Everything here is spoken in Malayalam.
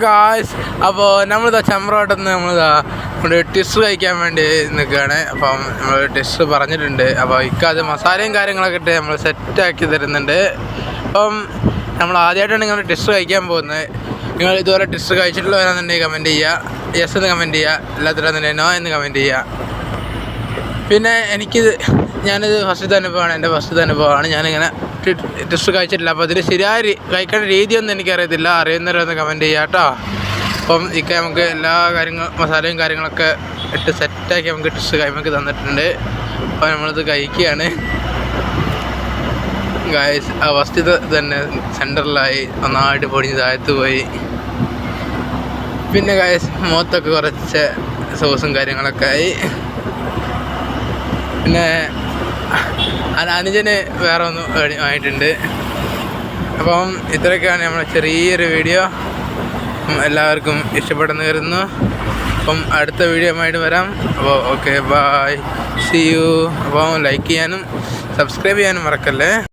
ഗായ്സ്, അപ്പോൾ നമ്മളിതാ ചമ്രോട്ടന്ന് നമ്മൾ ടിഷ് കഴിക്കാൻ വേണ്ടി നിൽക്കുകയാണ്. അപ്പം നമ്മൾ ടിഷ് പറഞ്ഞിട്ടുണ്ട്. അപ്പോൾ അത് മസാലയും കാര്യങ്ങളൊക്കെ ഇട്ട് നമ്മൾ സെറ്റാക്കി തരുന്നുണ്ട്. അപ്പം നമ്മൾ ആദ്യമായിട്ടാണ് നിങ്ങൾ ടിഷ് കഴിക്കാൻ പോകുന്നത്. നിങ്ങൾ ഇതുപോലെ ടിഷ് കഴിച്ചിട്ടുള്ളവരാണെന്നുണ്ടെങ്കിൽ കമൻറ്റ് ചെയ്യുക, യെസ് എന്ന് കമൻറ്റ് ചെയ്യുക, അല്ലാത്തവരാണെന്നുണ്ടെങ്കിൽ നോ എന്ന് കമൻറ്റ് ചെയ്യുക. പിന്നെ ഞാനിത് ഫസ്റ്റത്തെ അനുഭവമാണ്, എൻ്റെ ഫസ്റ്റത്തെ അനുഭവമാണ്. ഞാനിങ്ങനെ ടിഷ് കഴിച്ചിട്ടില്ല. അപ്പോൾ ഇതിൽ ശരിയായ കഴിക്കേണ്ട രീതിയൊന്നും എനിക്കറിയത്തില്ല. അറിയുന്നവരൊന്ന് കമൻറ്റ് ചെയ്യാം കേട്ടോ. അപ്പം നമുക്ക് എല്ലാ മസാലയും കാര്യങ്ങളൊക്കെ ഇട്ട് സെറ്റാക്കി നമുക്ക് ടിഷ് നമുക്ക് തന്നിട്ടുണ്ട്. അപ്പോൾ നമ്മളിത് കഴിക്കുകയാണ് ഗായ്സ്. ആ ഫസ്റ്റത്തെ തന്നെ സെൻറ്ററിലായി ഒന്നായിട്ട് പൊടിഞ്ഞ് താഴത്ത് പോയി. പിന്നെ ഗായ്സ് മുഖത്തൊക്കെ കുറച്ച് സോസും കാര്യങ്ങളൊക്കെ ആയി. പിന്നെ അനുജന് വേറെ ഒന്ന് ആയിട്ടുണ്ട്. അപ്പം ഇത്രയൊക്കെയാണ് നമ്മുടെ ചെറിയൊരു വീഡിയോ. എല്ലാവർക്കും ഇഷ്ടപ്പെടുന്നു കരുതുന്നു. അപ്പം അടുത്ത വീഡിയോ ആയിട്ട് വരാം. അപ്പോൾ ഓക്കെ, ബൈ, സീ യു. അപ്പോൾ ലൈക്ക് ചെയ്യാനും സബ്സ്ക്രൈബ് ചെയ്യാനും മറക്കല്ലേ.